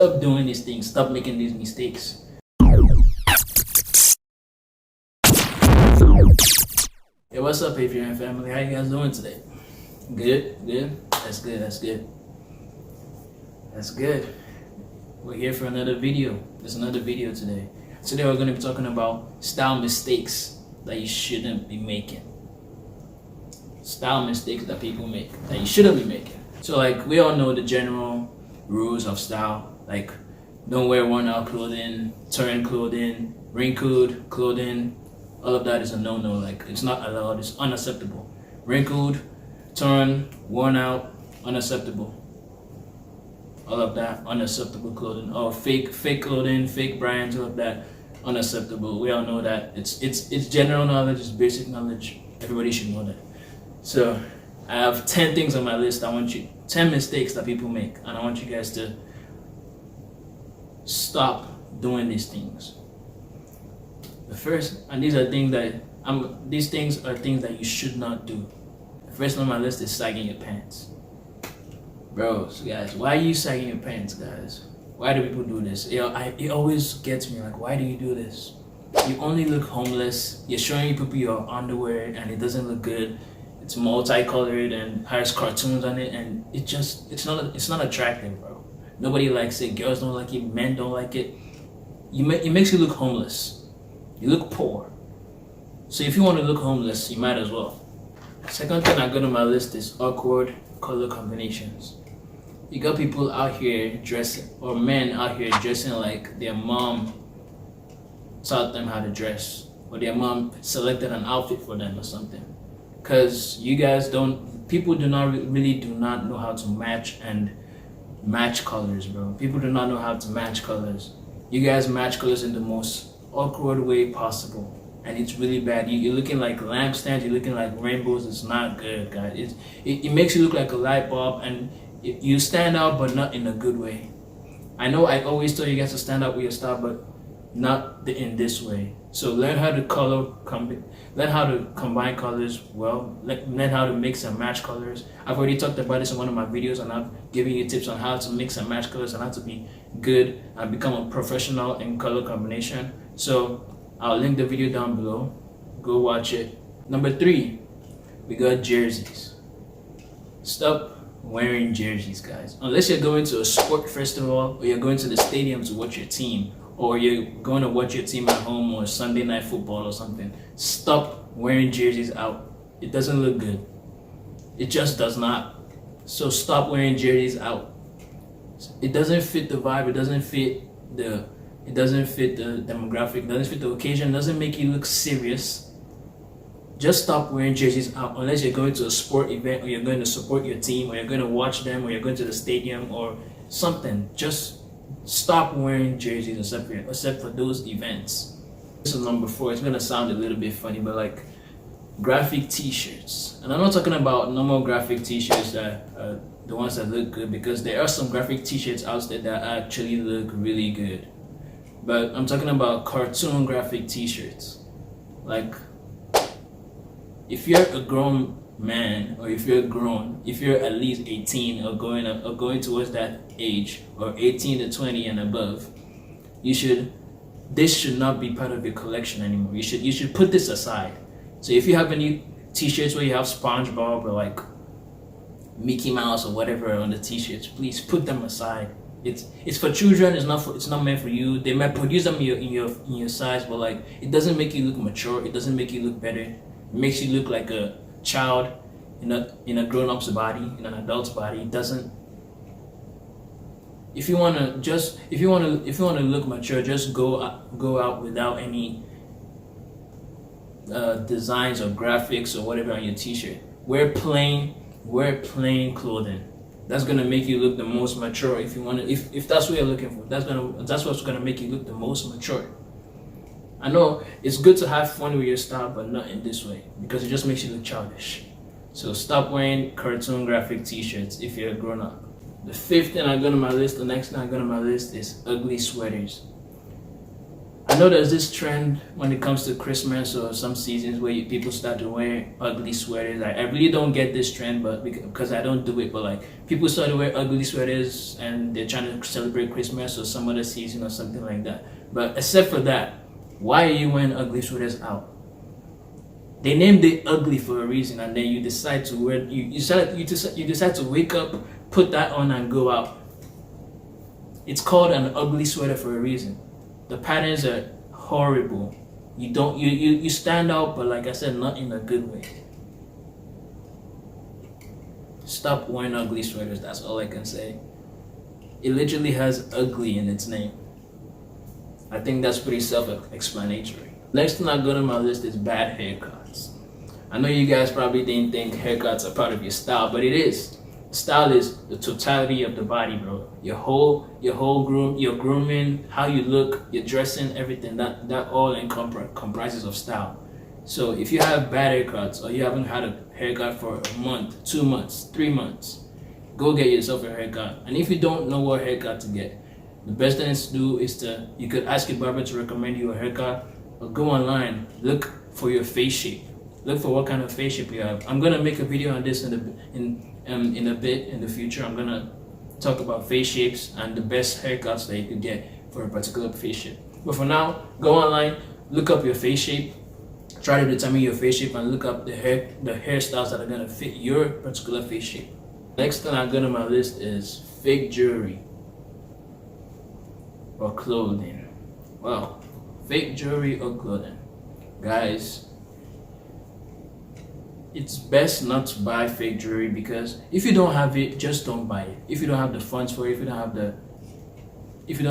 Stop doing these things. Stop making these mistakes. Hey, what's up, Patreon family? How you guys doing today? Good? Good? That's good. That's good. That's good. We're here for another video. There's another video today. Today we're going to be talking about style mistakes that you shouldn't be making. Style mistakes that people make that you shouldn't be making. So like we all know the general rules of style. Like don't wear worn out clothing, torn clothing, wrinkled clothing. All of that is a no-no. Like it's not allowed. It's unacceptable. Wrinkled, torn, worn out, unacceptable. All of that unacceptable clothing. Or fake clothing, fake brands, all of that unacceptable. We all know that. It's general knowledge. It's basic knowledge. Everybody should know that. So I have 10 things on my list. 10 mistakes that people make, and I want you guys to stop doing these things. The first, and these are things that you should not do. The first on my list is sagging your pants. Bros, guys, why are you sagging your pants, guys? Why do people do this? It always gets me, like, why do you do this? You only look homeless. You're showing people your underwear and it doesn't look good. It's multicolored and has cartoons on it, and it's not attractive, bro. Nobody likes it. Girls don't like it. Men don't like it. It makes you look homeless. You look poor. So if you want to look homeless, you might as well. Second thing I got on my list is awkward color combinations. You got people out here dressing, or men out here dressing like their mom taught them how to dress, or their mom selected an outfit for them or something. Because people do not know how to match colors, bro. People do not know how to match colors. You guys match colors in the most awkward way possible, and it's really bad. You're looking like lampstands, you're looking like rainbows. It's not good, guys. It makes you look like a light bulb, and you stand out, but not in a good way. I know I always tell you guys to stand out with your style, but not in this way. So learn how to learn how to combine colors well, learn how to mix and match colors. I've already talked about this in one of my videos, and I've given you tips on how to mix and match colors and how to be good and become a professional in color combination. So I'll link the video down below. Go watch it. Number 3, we got jerseys. Stop wearing jerseys, guys. Unless you're going to a sport festival or you're going to the stadium to watch your team, or you're going to watch your team at home, or Sunday night football or something. Stop wearing jerseys out. It doesn't look good. It just does not. So stop wearing jerseys out. It doesn't fit the vibe. It doesn't fit the demographic. It doesn't fit the occasion. It doesn't make you look serious. Just stop wearing jerseys out unless you're going to a sport event, or you're going to support your team, or you're going to watch them, or you're going to the stadium or something. Just stop wearing jerseys except for those events. This is number 4. It's gonna sound a little bit funny, but like graphic t-shirts. And I'm not talking about normal graphic t-shirts that the ones that look good, because there are some graphic t-shirts out there that actually look really good. But I'm talking about cartoon graphic t-shirts. Like if you're a grown man, or if you're at least 18 or going towards that age, or 18 to 20 and above, this should not be part of your collection anymore. You should put this aside. So if you have any t-shirts where you have SpongeBob or like Mickey Mouse or whatever on the t-shirts, please put them aside. It's for children. It's not meant for you. They might produce them in your size, but like it doesn't make you look mature. It doesn't make you look better. It makes you look like a child in a grown-up's body, in an adult's body. It doesn't. If you wanna look mature, just go out without any designs or graphics or whatever on your t-shirt. Wear plain clothing. That's gonna make you look the most mature. If that's what you're looking for, that's what's gonna make you look the most mature. I know it's good to have fun with your style, but not in this way, because it just makes you look childish. So stop wearing cartoon graphic t-shirts if you're a grown-up. The 5th thing I got on my list, the next thing I got on my list is ugly sweaters. I know there's this trend when it comes to Christmas or some seasons where people start to wear ugly sweaters. I really don't get this trend, but because I don't do it, but like people start to wear ugly sweaters and they're trying to celebrate Christmas or some other season or something like that. But except for that, why are you wearing ugly sweaters out? They named it ugly for a reason, and then you decide to wear you decide to wake up, put that on, and go out. It's called an ugly sweater for a reason. The patterns are horrible. You stand out, but like I said, not in a good way. Stop wearing ugly sweaters. That's all I can say. It literally has ugly in its name. I think that's pretty self-explanatory. Next thing I got on my list is bad haircuts. I know you guys probably didn't think haircuts are part of your style, but it is. Style is the totality of the body, bro. Your whole your grooming, how you look, your dressing, everything. That all comprises of style. So if you have bad haircuts or you haven't had a haircut for a month, 2 months, 3 months, go get yourself a haircut. And if you don't know what haircut to get, the best thing to do is you could ask your barber to recommend you a haircut, or go online, look for your face shape. Look for what kind of face shape you have. I'm gonna make a video on this in a bit in the future. I'm gonna talk about face shapes and the best haircuts that you could get for a particular face shape. But for now, go online, look up your face shape, try to determine your face shape, and look up the hairstyles that are gonna fit your particular face shape. Next thing I got on my list is fake jewelry or clothing. Well, fake jewelry or clothing, guys. It's best not to buy fake jewelry, because if you don't have it, just don't buy it. If you don't have the funds for it, if you don't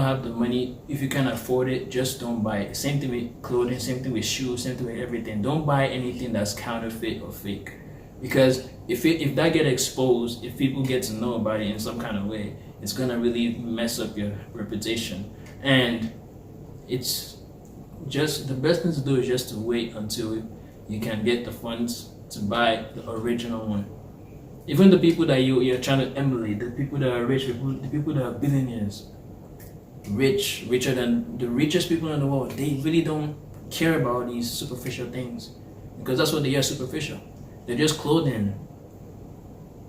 have the money, if you can't afford it, just don't buy it. Same thing with clothing, same thing with shoes, same thing with everything. Don't buy anything that's counterfeit or fake, because if that get exposed, if people get to know about it in some kind of way, it's gonna really mess up your reputation. And it's just the best thing to do is just to wait until you can get the funds to buy the original one. Even the people that you're trying to emulate, the people that are rich, the people that are billionaires, richer than the richest people in the world, they really don't care about these superficial things, because that's what they are, superficial. They're just clothing.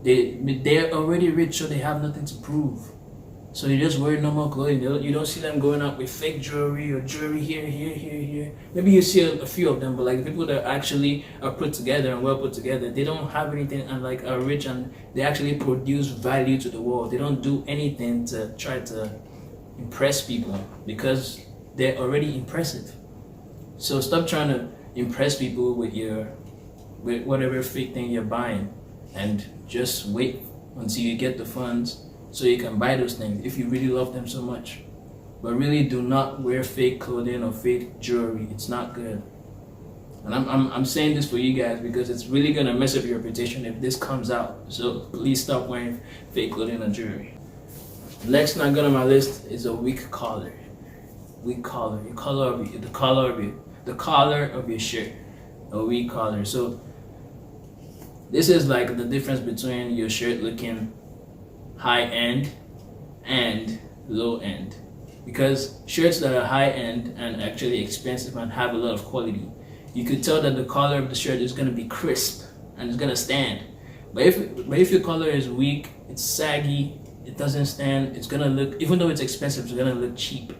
They're already rich, so they have nothing to prove. So they just wear normal clothing. You don't see them going out with fake jewelry or jewelry here. Maybe you see a few of them, but like the people that actually are put together and well put together, they don't have anything, and like are rich, and they actually produce value to the world. They don't do anything to try to impress people, because they're already impressive. So stop trying to impress people with whatever fake thing you're buying, and just wait until you get the funds so you can buy those things if you really love them so much. But really, do not wear fake clothing or fake jewelry. It's not good. And I'm saying this for you guys because it's really gonna mess up your reputation if this comes out. So please stop wearing fake clothing or jewelry. Next thing I got on my list is a weak collar. Weak collar. The collar of your shirt. A weak collar. So this is like the difference between your shirt looking high end and low end. Because shirts that are high end and actually expensive and have a lot of quality, you could tell that the collar of the shirt is gonna be crisp and it's gonna stand. But if your collar is weak, it's saggy, it doesn't stand, it's gonna look, even though it's expensive, it's gonna look cheap.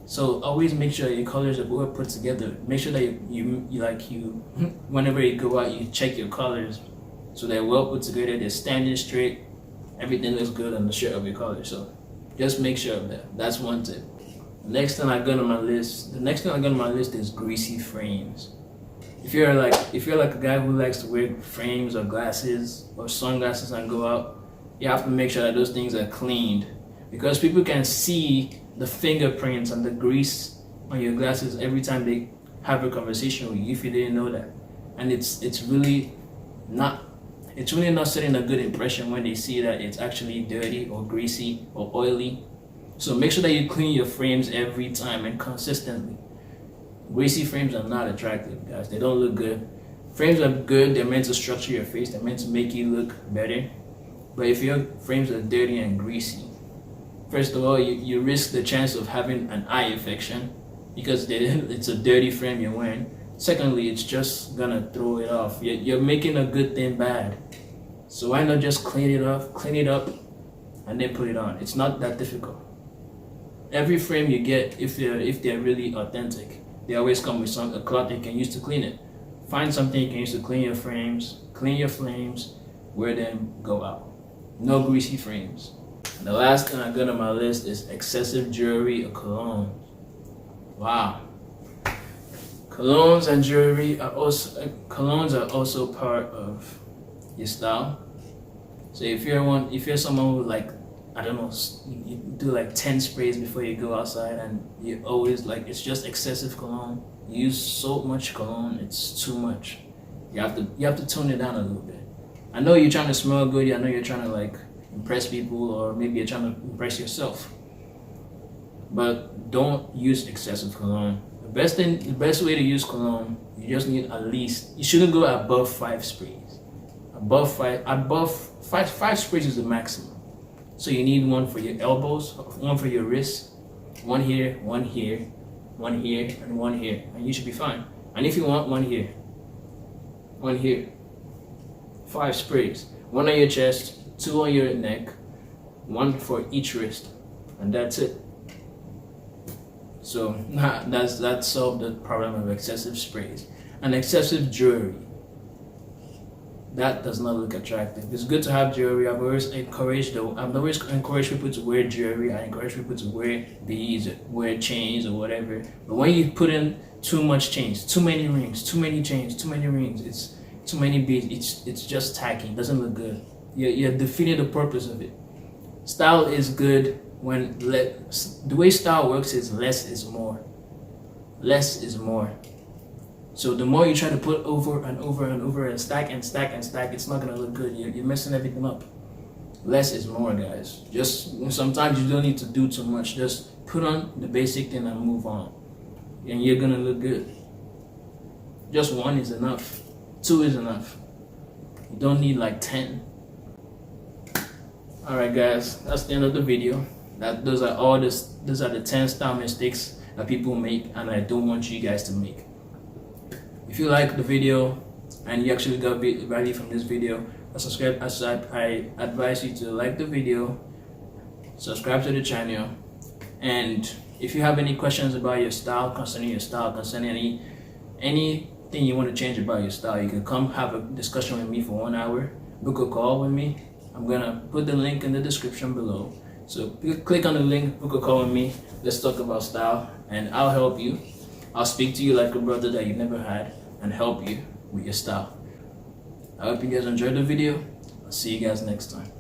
So always make sure your colors are well put together. Make sure that you whenever you go out, you check your colors so they're well put together, they're standing straight, everything looks good on the shirt of your collar. So just make sure of that. That's one tip. The next thing I got on my list is greasy frames. If you're like a guy who likes to wear frames or glasses or sunglasses and go out, you have to make sure that those things are cleaned, because people can see the fingerprints and the grease on your glasses every time they have a conversation with you, if you didn't know that. And it's really not setting a good impression when they see that it's actually dirty or greasy or oily. So make sure that you clean your frames every time and consistently. Greasy frames are not attractive, guys. They don't look good. Frames are good, they're meant to structure your face, they're meant to make you look better. But if your frames are dirty and greasy, first of all, you risk the chance of having an eye infection. because it's a dirty frame you're wearing. Secondly, it's just gonna throw it off. You're making a good thing bad. So why not just clean it up, and then put it on? It's not that difficult. Every frame you get, if they're really authentic, they always come with a cloth you can use to clean it. Find something you can use to clean your frames, clean your flames, wear them, go out. No greasy frames. And the last thing I got on my list is excessive jewelry or cologne. Wow. Colognes and jewelry are also part of your style. So if you're someone who, like, I don't know, you do like 10 sprays before you go outside, and you always like, it's just excessive cologne. You use so much cologne, it's too much. You have to tone it down a little bit. I know you're trying to smell good. I know you're trying to like impress people, or maybe you're trying to impress yourself. But don't use excessive cologne. The best way to use cologne, you just need at least, you shouldn't go above 5 sprays. Above five sprays is the maximum. So you need one for your elbows, one for your wrists, one here, one here, one here, and one here, and you should be fine. And if you want one here, 5 sprays, one on your chest, 2 on your neck, 1 for each wrist, and that's it. So that solved the problem of excessive sprays and excessive jewelry. That does not look attractive. It's good to have jewelry. I've always encouraged people to wear jewelry. I encourage people to wear beads, wear chains, or whatever. But when you put in too much chains, too many rings, too many chains, too many rings, it's too many beads. It's just tacky. It doesn't look good. You're defeating the purpose of it. Style is good when the way style works is less is more. Less is more. So the more you try to put over and over and over and stack, it's not gonna look good. You're messing everything up. Less is more, guys. Just sometimes you don't need to do too much. Just put on the basic thing and move on, and you're gonna look good. Just 1 is enough. 2 is enough. You don't need like 10. Alright guys, that's the end of the video. Those are the 10 style mistakes that people make, and I don't want you guys to make. If you like the video and you actually got value from this video, I advise you to like the video, subscribe to the channel, and if you have any questions about your style, concerning anything you want to change about your style, you can come have a discussion with me for 1 hour. Book a call with me. I'm gonna put the link in the description below. So click on the link, book a call with me. Let's talk about style, and I'll help you. I'll speak to you like a brother that you've never had and help you with your style. I hope you guys enjoyed the video. I'll see you guys next time.